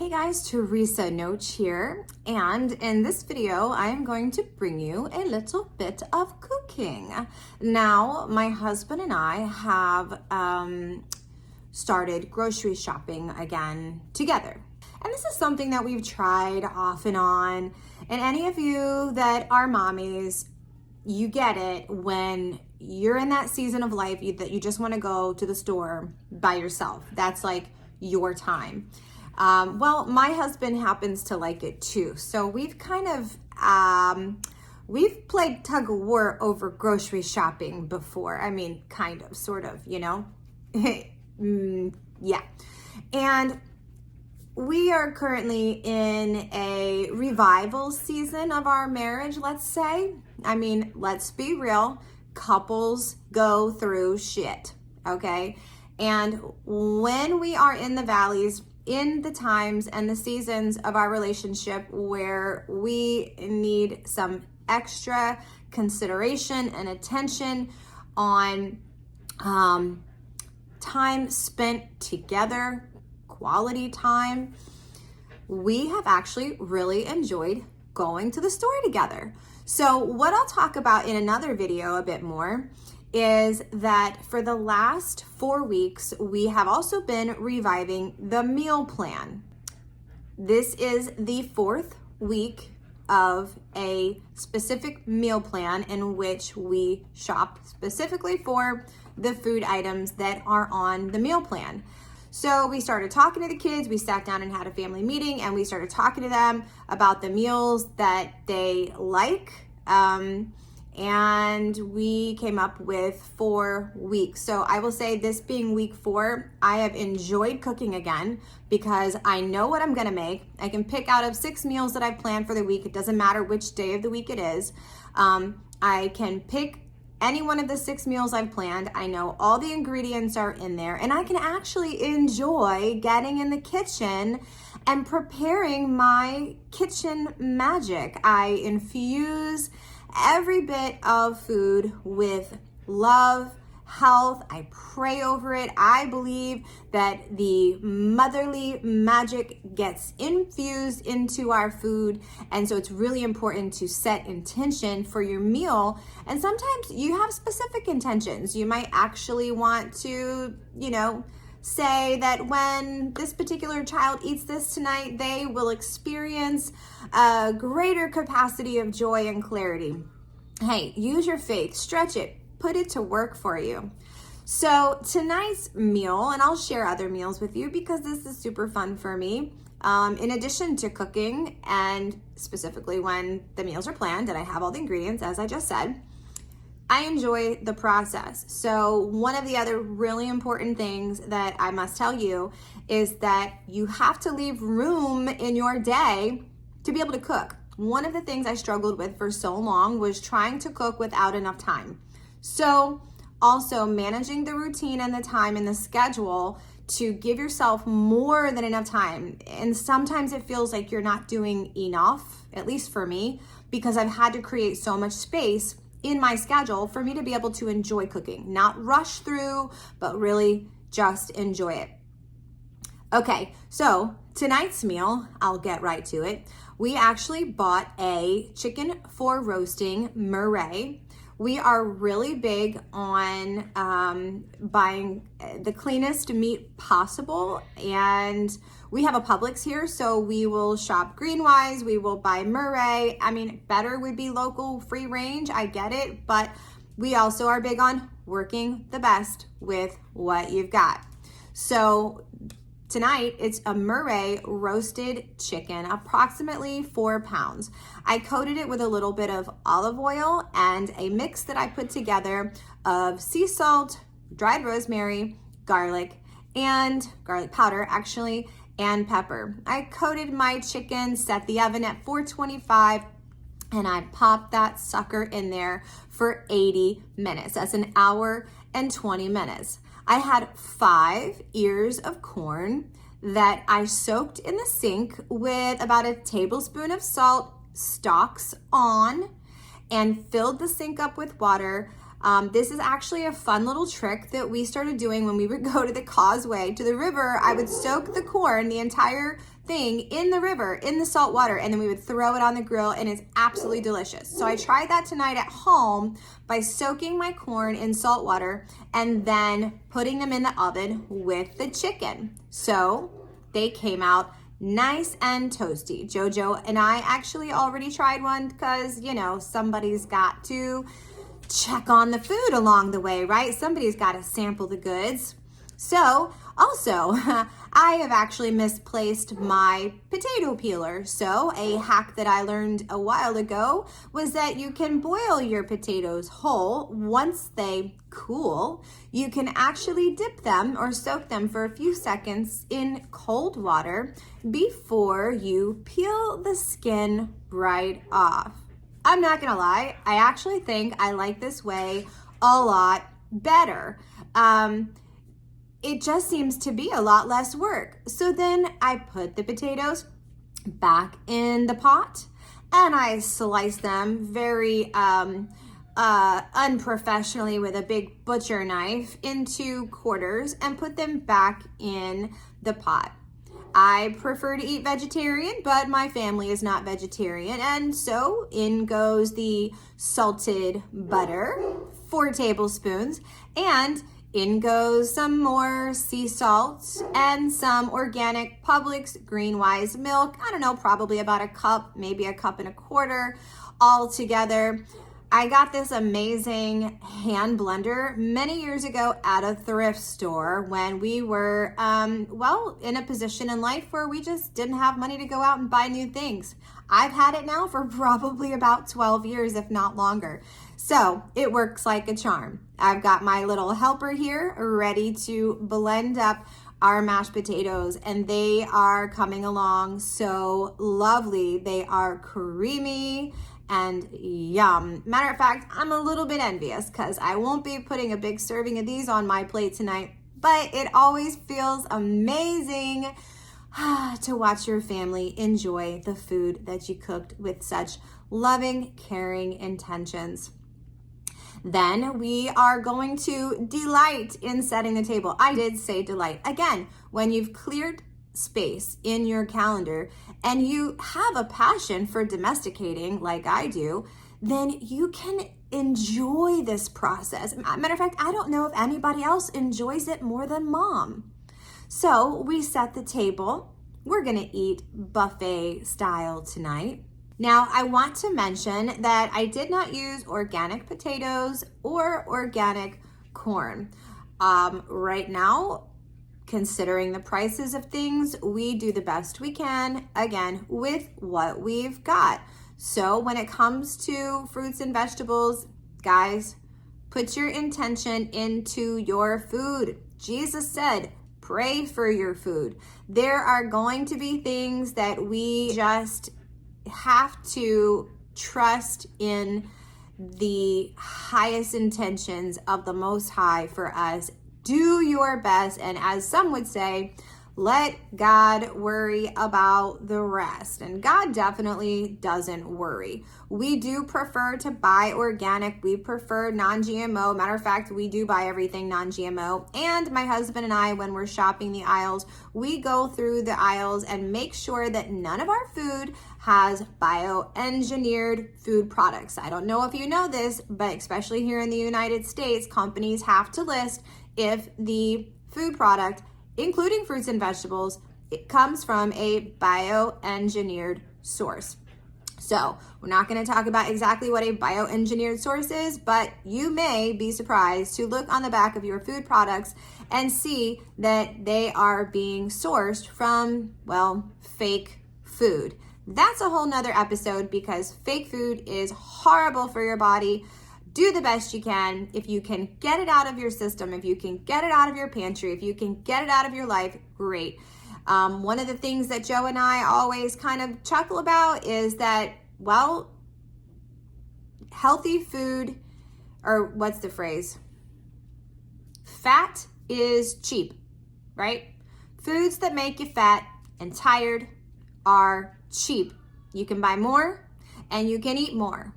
Hey guys, Teresa Noach here, and in this video I am going to bring you a little bit of cooking. Now, my husband and I have started grocery shopping again together. And this is something that we've tried off and on, and any of you that are mommies, you get it when you're in that season of life that you just want to go to the store by yourself. That's like your time. Well, my husband happens to like it too. So we've kind of, we've played tug of war over grocery shopping before. I mean, kind of, sort of, you know? Yeah. And we are currently in a revival season of our marriage, let's say. I mean, let's be real. Couples go through shit, okay? And when we are in the valleys, in the times and the seasons of our relationship where we need some extra consideration and attention on time spent together, quality time, we have actually really enjoyed going to the store together. So what I'll talk about in another video a bit more is that for the last 4 weeks, we have also been reviving the meal plan. This is the 4th week of a specific meal plan in which we shop specifically for the food items that are on the meal plan. So we started talking to the kids, we sat down and had a family meeting, and we started talking to them about the meals that they like. And we came up with 4 weeks. So I will say, this being week 4, I have enjoyed cooking again because I know what I'm gonna make. I can pick out of 6 meals that I've planned for the week. It doesn't matter which day of the week it is. I can pick any one of the 6 meals I've planned. I know all the ingredients are in there, and I can actually enjoy getting in the kitchen and preparing my kitchen magic. I infuse every bit of food with love, health. I pray over it. I believe that the motherly magic gets infused into our food. And so it's really important to set intention for your meal. And sometimes you have specific intentions. You might actually want to, say that when this particular child eats this tonight, they will experience a greater capacity of joy and clarity. Hey, use your faith, stretch it, put it to work for you. So tonight's meal, and I'll share other meals with you because this is super fun for me. In addition to cooking, and specifically when the meals are planned and I have all the ingredients, as I just said, I enjoy the process. So one of the other really important things that I must tell you is that you have to leave room in your day to be able to cook. One of the things I struggled with for so long was trying to cook without enough time. So also managing the routine and the time and the schedule to give yourself more than enough time. And sometimes it feels like you're not doing enough, at least for me, because I've had to create so much space in my schedule for me to be able to enjoy cooking, not rush through, but really just enjoy it. Okay, so tonight's meal, I'll get right to it. We actually bought a chicken for roasting Murray. We are really big on buying the cleanest meat possible, and we have a Publix here, so we will shop Greenwise, we will buy Murray. I mean, better would be local, free range, I get it, but we also are big on working the best with what you've got. So tonight, it's a Murray roasted chicken, approximately 4 pounds. I coated it with a little bit of olive oil and a mix that I put together of sea salt, dried rosemary, garlic powder actually, and pepper. I coated my chicken, set the oven at 425, and I popped that sucker in there for 80 minutes. That's an hour and 20 minutes. I had 5 ears of corn that I soaked in the sink with about a tablespoon of salt, stalks on, and filled the sink up with water. This is actually a fun little trick that we started doing when we would go to the causeway, to the river. I would soak the corn, the entire thing, in the river, in the salt water, and then we would throw it on the grill, and it's absolutely delicious. So I tried that tonight at home by soaking my corn in salt water and then putting them in the oven with the chicken. So they came out nice and toasty. Jojo and I actually already tried one because, you know, somebody's got to check on the food along the way, right? Somebody's got to sample the goods. So also, I have actually misplaced my potato peeler. So a hack that I learned a while ago was that you can boil your potatoes whole. Once they cool, you can actually dip them or soak them for a few seconds in cold water before you peel the skin right off. I'm not gonna lie, I actually think I like this way a lot better. It just seems to be a lot less work. So then I put the potatoes back in the pot and I slice them very unprofessionally with a big butcher knife into quarters and put them back in the pot. I prefer to eat vegetarian, but my family is not vegetarian. And so in goes the salted butter, 4 tablespoons, and in goes some more sea salt and some organic Publix Greenwise milk. I don't know, probably about a cup, maybe a cup and a quarter all together. I got this amazing hand blender many years ago at a thrift store when we were, in a position in life where we just didn't have money to go out and buy new things. I've had it now for probably about 12 years, if not longer. So it works like a charm. I've got my little helper here ready to blend up our mashed potatoes, and they are coming along so lovely. They are creamy and yum. Matter of fact, I'm a little bit envious because I won't be putting a big serving of these on my plate tonight, but it always feels amazing to watch your family enjoy the food that you cooked with such loving, caring intentions. Then we are going to delight in setting the table. I did say delight. Again, when you've cleared space in your calendar and you have a passion for domesticating like I do, then you can enjoy this process. Matter of fact, I don't know if anybody else enjoys it more than Mom. So we set the table. We're gonna eat buffet style tonight. Now, I want to mention that I did not use organic potatoes or organic corn. Right now, considering the prices of things, we do the best we can, again, with what we've got. So when it comes to fruits and vegetables, guys, put your intention into your food. Jesus said, pray for your food. There are going to be things that we just have to trust in the highest intentions of the Most High for us. Do your best, and as some would say, let God worry about the rest. And God definitely doesn't worry. We do prefer to buy organic. We prefer non-GMO. Matter of fact, we do buy everything non-GMO. And my husband and I, when we're shopping the aisles, we go through the aisles and make sure that none of our food has bioengineered food products. I don't know if you know this, but especially here in the United States, companies have to list if the food product, including fruits and vegetables, it comes from a bioengineered source. So we're not going to talk about exactly what a bioengineered source is, but you may be surprised to look on the back of your food products and see that they are being sourced from, well, fake food. That's a whole nother episode because fake food is horrible for your body. Do the best you can. If you can get it out of your system, if you can get it out of your pantry, if you can get it out of your life, great. One of the things that Joe and I always kind of chuckle about is that, well, healthy food, or what's the phrase? Fat is cheap, right? Foods that make you fat and tired are cheap. You can buy more and you can eat more.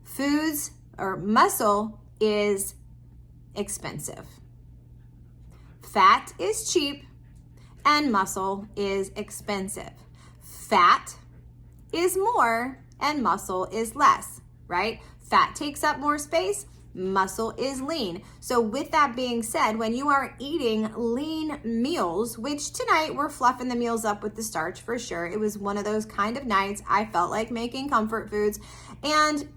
Foods or muscle is expensive. Fat is cheap and muscle is expensive. Fat is more and muscle is less, right? Fat takes up more space, muscle is lean. So with that being said, when you are eating lean meals, which tonight we're fluffing the meals up with the starch for sure. It was one of those kind of nights I felt like making comfort foods, and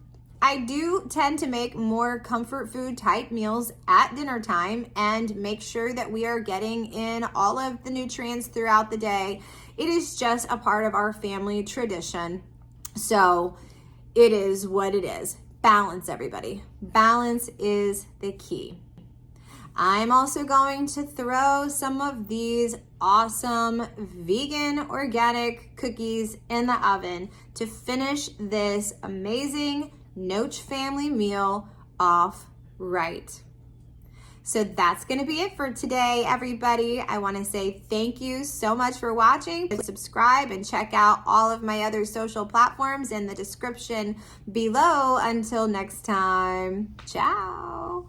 I do tend to make more comfort food type meals at dinner time and make sure that we are getting in all of the nutrients throughout the day. It is just a part of our family tradition. So it is what it is. Balance, everybody. Balance is the key. I'm also going to throw some of these awesome vegan organic cookies in the oven to finish this amazing Noach family meal off right. So that's going to be it for today, everybody. I want to say thank you so much for watching. Subscribe and check out all of my other social platforms in the description below. Until next time, ciao.